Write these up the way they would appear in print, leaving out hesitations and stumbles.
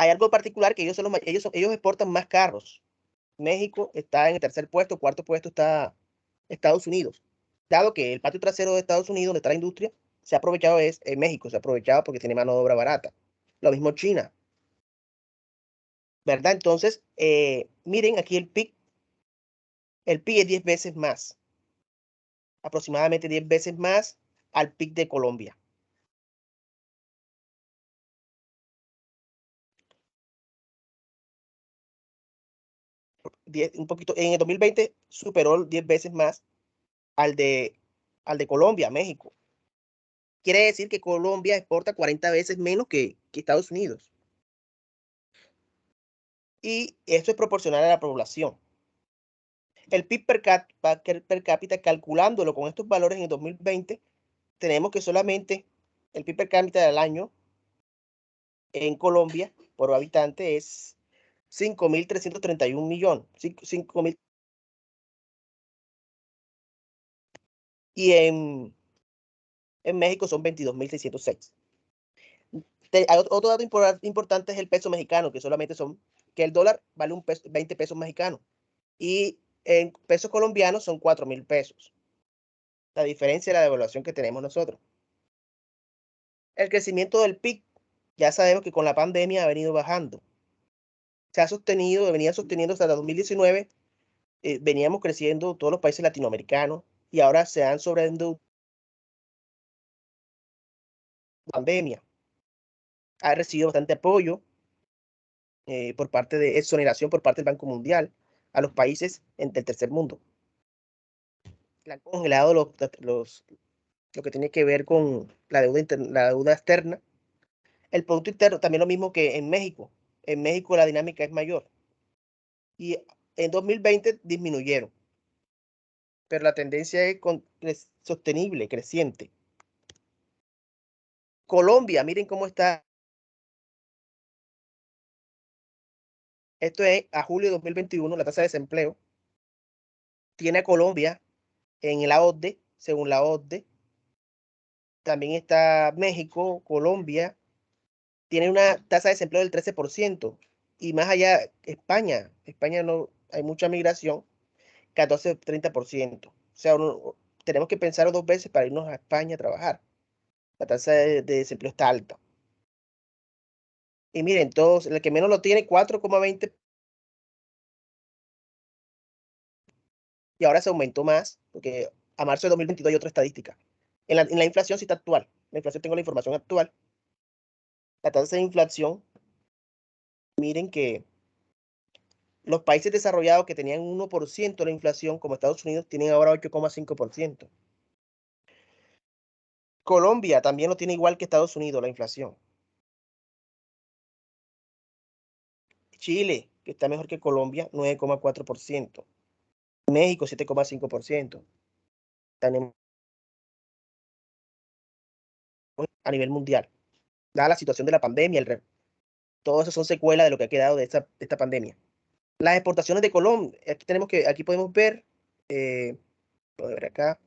hay algo particular que ellos exportan más carros. México está en el tercer puesto, cuarto puesto está Estados Unidos. Dado que el patio trasero de Estados Unidos, donde está la industria, se ha aprovechado es en México, se ha aprovechado porque tiene mano de obra barata. Lo mismo China, ¿verdad? Entonces, miren aquí el PIB es 10 veces más, aproximadamente 10 veces más al PIB de Colombia. Un poquito, en el 2020 superó 10 veces más al de Colombia, México. Quiere decir que Colombia exporta 40 veces menos que Estados Unidos. Y esto es proporcional a la población. El PIB per cápita, calculándolo con estos valores en el 2020, tenemos que solamente el PIB per cápita del año en Colombia por habitante es 5.331 millones. 5.000. Y en México son 22.606. Otro dato importante es el peso mexicano, que solamente que el dólar vale 20 pesos mexicanos. Y en pesos colombianos son 4.000 pesos. La diferencia de la devaluación que tenemos nosotros. El crecimiento del PIB, ya sabemos que con la pandemia ha venido bajando. Se ha sostenido, venía sosteniendo hasta 2019, veníamos creciendo todos los países latinoamericanos y ahora se han sobreendeudado la pandemia. Ha recibido bastante apoyo por parte de exoneración por parte del Banco Mundial a los países del tercer mundo. Le han congelado lo que tiene que ver con la deuda externa. El Producto Interno, también lo mismo que en México. En México la dinámica es mayor. Y en 2020 disminuyeron. Pero la tendencia es sostenible, creciente. Colombia, miren cómo está. Esto es a julio de 2021, la tasa de desempleo. Tiene a Colombia en la OCDE, según la OCDE. También está México, Colombia. Tiene una tasa de desempleo del 13%. Y más allá, España. España no hay mucha migración, 14-30%. O sea, tenemos que pensar dos veces para irnos a España a trabajar. La tasa de desempleo está alta. Y miren, todos, el que menos lo tiene, 4,20. Y ahora se aumentó más, porque a marzo de 2022 hay otra estadística. En la inflación sí está actual. La inflación, tengo la información actual. La tasa de inflación, miren que los países desarrollados que tenían 1% de la inflación, como Estados Unidos, tienen ahora 8,5%. Colombia también lo tiene igual que Estados Unidos, la inflación. Chile, que está mejor que Colombia, 9,4%. México, 7,5%. Tenemos a nivel mundial. Dada la situación de la pandemia, todo eso son secuelas de lo que ha quedado de esta pandemia. Las exportaciones de Colombia, aquí podemos ver, voy a ver acá,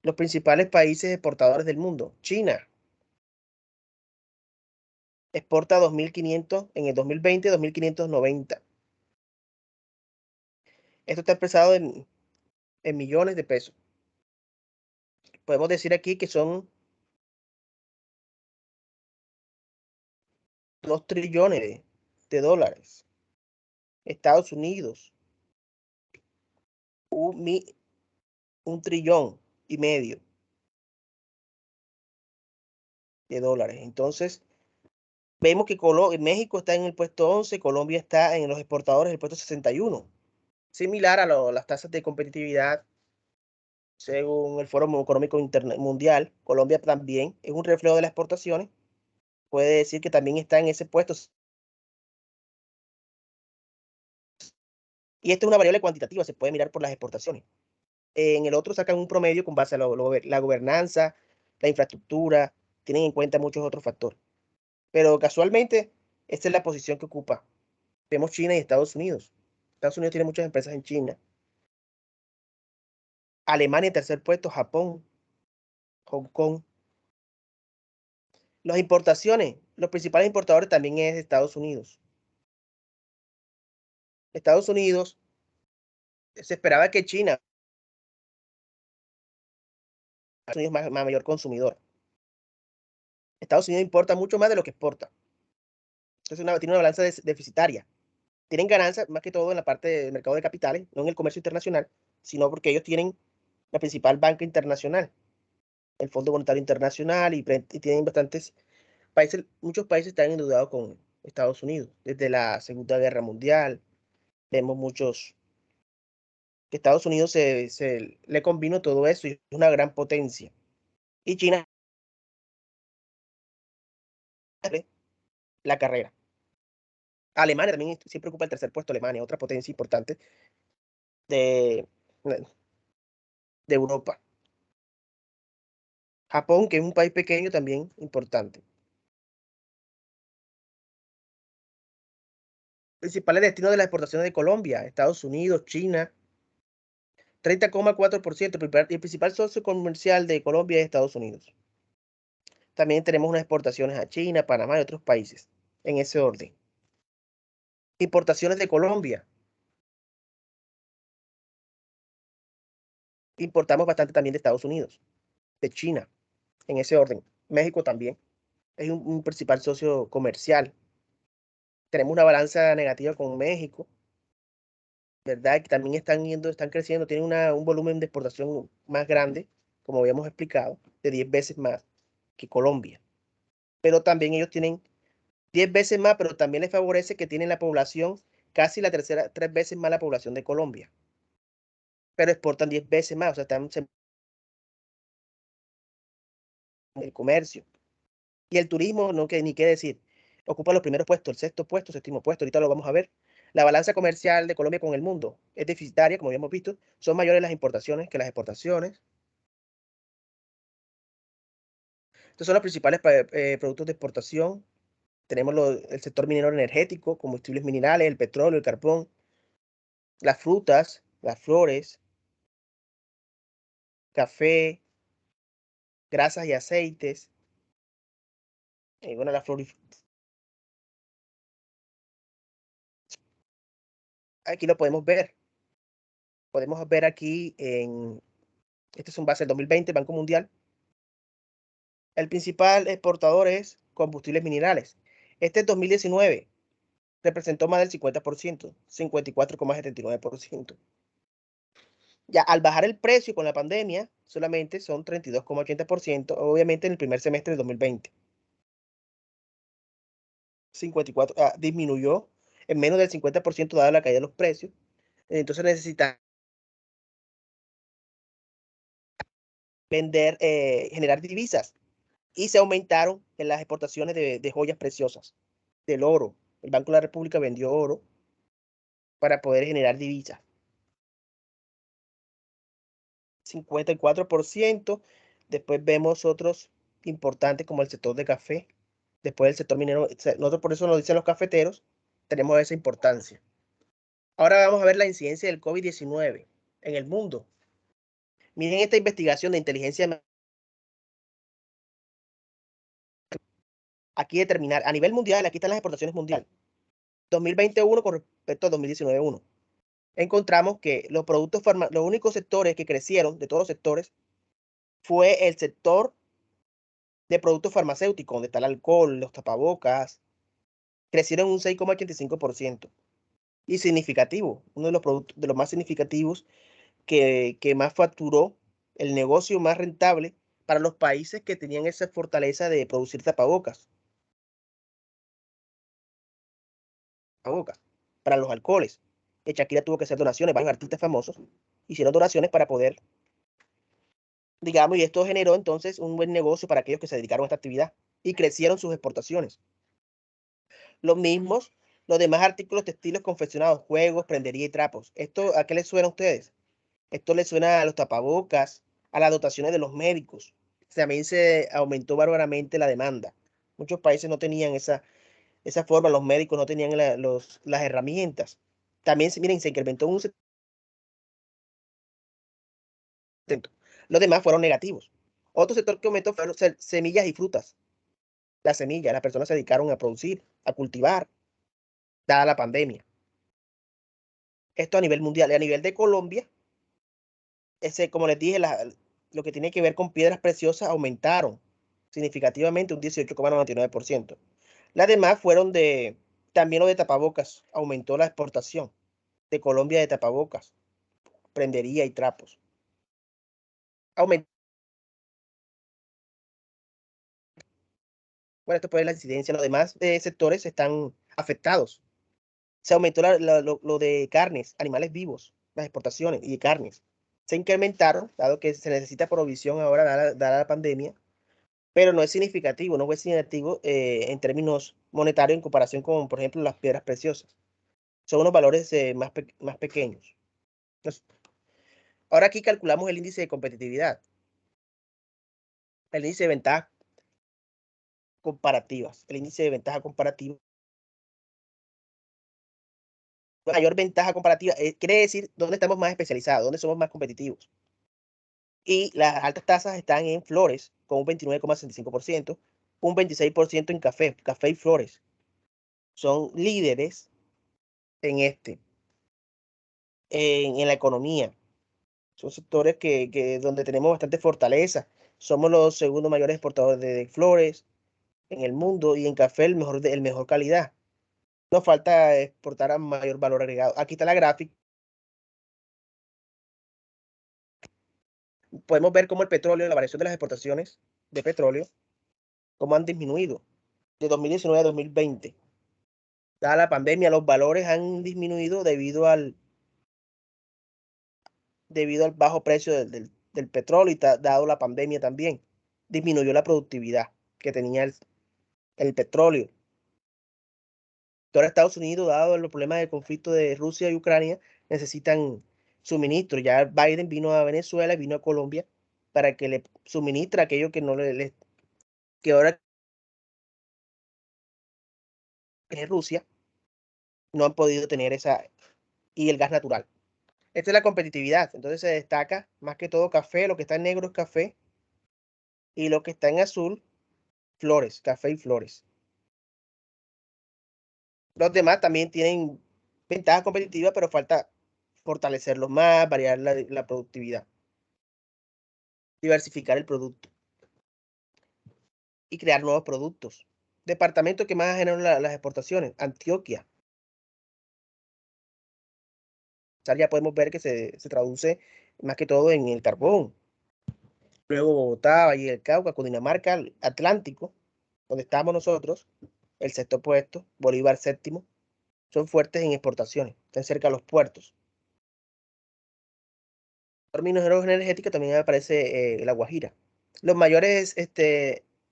los principales países exportadores del mundo. China exporta 2.500 en el 2020, 2.590. Esto está expresado en millones de pesos. Podemos decir aquí que son 2 trillones de dólares. Estados Unidos, un trillón y medio de dólares. Entonces, vemos que México está en el puesto 11, Colombia está en los exportadores en el puesto 61. Similar a las tasas de competitividad según el Foro Económico Mundial. Colombia también es un reflejo de las exportaciones. Puede decir que también está en ese puesto. Y esto es una variable cuantitativa, se puede mirar por las exportaciones. En el otro sacan un promedio con base a la gobernanza, la infraestructura, tienen en cuenta muchos otros factores. Pero casualmente, esta es la posición que ocupa. Vemos China y Estados Unidos. Estados Unidos tiene muchas empresas en China. Alemania en tercer puesto, Japón, Hong Kong. Las importaciones, los principales importadores también es Estados Unidos. Estados Unidos, se esperaba que China, Estados Unidos más mayor consumidor. Estados Unidos importa mucho más de lo que exporta. Entonces tiene una balanza deficitaria. Tienen ganancias más que todo en la parte del mercado de capitales, no en el comercio internacional, sino porque ellos tienen la principal banca internacional, el Fondo Monetario Internacional, y tienen bastantes países, muchos países están endeudados con Estados Unidos. Desde la Segunda Guerra Mundial, vemos muchos que Estados Unidos se le combinó todo eso y es una gran potencia. Y China, la carrera. Alemania también siempre ocupa el tercer puesto, Alemania, otra potencia importante de, de Europa. Japón, que es un país pequeño, también importante. Principales destinos de las exportaciones de Colombia: Estados Unidos, China, 30,4%. El principal socio comercial de Colombia es Estados Unidos. También tenemos unas exportaciones a China, Panamá y otros países, en ese orden. Importaciones de Colombia. Importamos bastante también de Estados Unidos, de China, en ese orden. México también es un principal socio comercial. Tenemos una balanza negativa con México, ¿verdad? Que también están creciendo, tienen un volumen de exportación más grande, como habíamos explicado, de 10 veces más que Colombia. Pero también ellos tienen 10 veces más, pero también les favorece que tienen la población casi la tercera, 3 veces más la población de Colombia. Pero exportan 10 veces más, o sea, están en el comercio. Y el turismo, no que ni qué decir, ocupa los primeros puestos, el sexto puesto, séptimo puesto, ahorita lo vamos a ver. La balanza comercial de Colombia con el mundo es deficitaria, como habíamos visto, son mayores las importaciones que las exportaciones. Estos son los principales productos de exportación. Tenemos el sector minero energético, combustibles minerales, el petróleo, el carbón, las frutas, las flores, café, grasas y aceites. Bueno, la aquí lo podemos ver. Podemos ver aquí este es un base del 2020, Banco Mundial. El principal exportador es combustibles minerales. Este es 2019, representó más del 50%, 54,79%. Ya al bajar el precio con la pandemia, solamente son 32,80%, obviamente en el primer semestre del 2020. 54, disminuyó en menos del 50% dada la caída de los precios. Entonces necesita vender, generar divisas. Y se aumentaron en las exportaciones de joyas preciosas, del oro. El Banco de la República vendió oro para poder generar divisas. 54%. Después vemos otros importantes como el sector de café. Después el sector minero. Nosotros por eso nos dicen los cafeteros, tenemos esa importancia. Ahora vamos a ver la incidencia del COVID-19 en el mundo. Miren esta investigación de inteligencia. Aquí determinar a nivel mundial, aquí están las exportaciones mundiales. 2021 con respecto a 2019-1. Encontramos que los únicos sectores que crecieron de todos los sectores fue el sector de productos farmacéuticos, donde está el alcohol, los tapabocas, crecieron un 6,85%. Y significativo, uno de los productos de los más significativos que más facturó, el negocio más rentable para los países que tenían esa fortaleza de producir tapabocas, para los alcoholes. Shakira tuvo que hacer donaciones, varios artistas famosos hicieron donaciones para poder, digamos, y esto generó entonces un buen negocio para aquellos que se dedicaron a esta actividad y crecieron sus exportaciones. Los mismos, los demás artículos textiles confeccionados, juegos, prendería y trapos. ¿Esto a qué les suena a ustedes? Esto les suena a los tapabocas, a las dotaciones de los médicos. También se aumentó bárbaramente la demanda. Muchos países no tenían esa forma, los médicos no tenían las herramientas. También, miren, se incrementó un 70%. Los demás fueron negativos. Otro sector que aumentó fueron semillas y frutas. la semilla, las personas se dedicaron a producir, a cultivar, dada la pandemia. Esto a nivel mundial. Y a nivel de Colombia, como les dije, lo que tiene que ver con piedras preciosas aumentaron significativamente un 18,99%. Las demás fueron también lo de tapabocas, aumentó la exportación de Colombia de tapabocas, prendería y trapos. Aumentó, bueno, esto puede ser la incidencia, los demás sectores están afectados. Se aumentó lo de carnes, animales vivos, las exportaciones y de carnes. Se incrementaron, dado que se necesita provisión ahora, dada la pandemia, pero no es significativo, no fue significativo en términos monetarios en comparación con, por ejemplo, las piedras preciosas. Son unos valores más pequeños. Entonces, ahora aquí calculamos el índice de competitividad, el índice de ventajas comparativas, el índice de ventaja comparativa. Mayor ventaja comparativa quiere decir dónde estamos más especializados, dónde somos más competitivos. Y las altas tasas están en flores, con un 29,65%, un 26% en café y flores. Son líderes en en la economía. Son sectores donde tenemos bastante fortaleza. Somos los segundos mayores exportadores de flores en el mundo y en café el mejor calidad. Nos falta exportar a mayor valor agregado. Aquí está la gráfica. Podemos ver cómo el petróleo, la variación de las exportaciones de petróleo, cómo han disminuido de 2019 a 2020. Dada la pandemia, los valores han disminuido debido al bajo precio del petróleo y dado la pandemia también. Disminuyó la productividad que tenía el petróleo. Ahora Estados Unidos, dado los problemas del conflicto de Rusia y Ucrania, necesitan suministro. Ya Biden vino a Venezuela y vino a Colombia para que le suministre aquello que no que ahora en Rusia no han podido tener y el gas natural. Esta es la competitividad. Entonces se destaca más que todo café, lo que está en negro es café y lo que está en azul, flores, café y flores. Los demás también tienen ventajas competitivas, pero falta fortalecerlos más, variar la productividad, diversificar el producto y crear nuevos productos. Departamento que más generan las exportaciones, Antioquia. Ya podemos ver que se traduce más que todo en el carbón. Luego Bogotá, Valle del Cauca, Cundinamarca, Atlántico, donde estamos nosotros, el sexto puesto, Bolívar séptimo, son fuertes en exportaciones, están cerca de los puertos. En términos energéticos también aparece La Guajira. Los mayores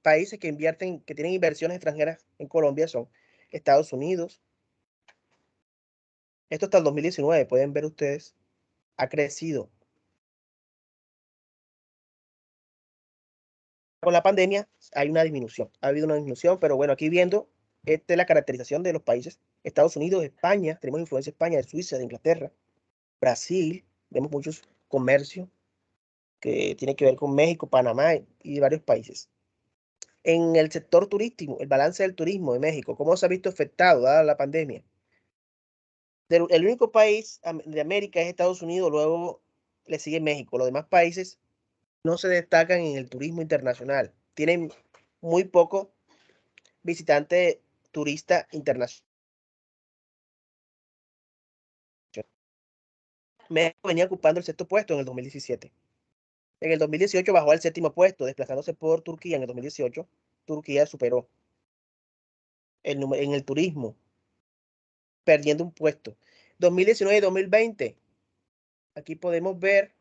países que invierten, que tienen inversiones extranjeras en Colombia son Estados Unidos. Esto hasta el 2019, pueden ver ustedes, ha crecido. Con la pandemia hay una disminución, ha habido una disminución, pero bueno, aquí viendo, esta es la caracterización de los países, Estados Unidos, España, tenemos influencia de España, de Suiza, de Inglaterra, Brasil, vemos muchos comercios que tiene que ver con México, Panamá y varios países. En el sector turístico, el balance del turismo de México, ¿cómo se ha visto afectado dada la pandemia? El único país de América es Estados Unidos, luego le sigue México. Los demás países no se destacan en el turismo internacional. Tienen muy poco visitante turista internacional. México venía ocupando el sexto puesto en el 2017. En el 2018 bajó al séptimo puesto, desplazándose por Turquía en el 2018. Turquía superó en el turismo, perdiendo un puesto. 2019 y 2020, aquí podemos ver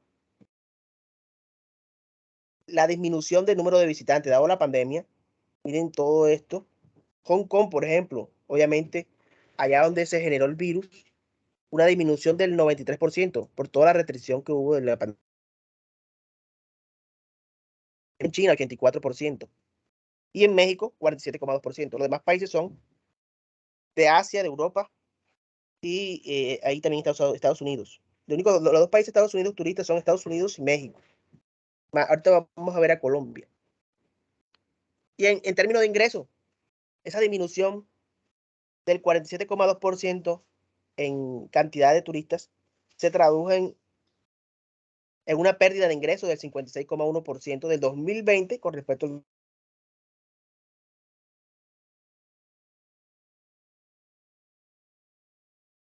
la disminución del número de visitantes, dado la pandemia. Miren todo esto. Hong Kong, por ejemplo, obviamente, allá donde se generó el virus, una disminución del 93% por toda la restricción que hubo de la pandemia. En China, 84%. Y en México, 47,2%. Los demás países son de Asia, de Europa, y ahí también está Estados Unidos. Los dos países de Estados Unidos turistas son Estados Unidos y México. Ahorita vamos a ver a Colombia. Y en términos de ingresos, esa disminución del 47,2% en cantidad de turistas se tradujo en una pérdida de ingresos del 56,1% del 2020 con respecto al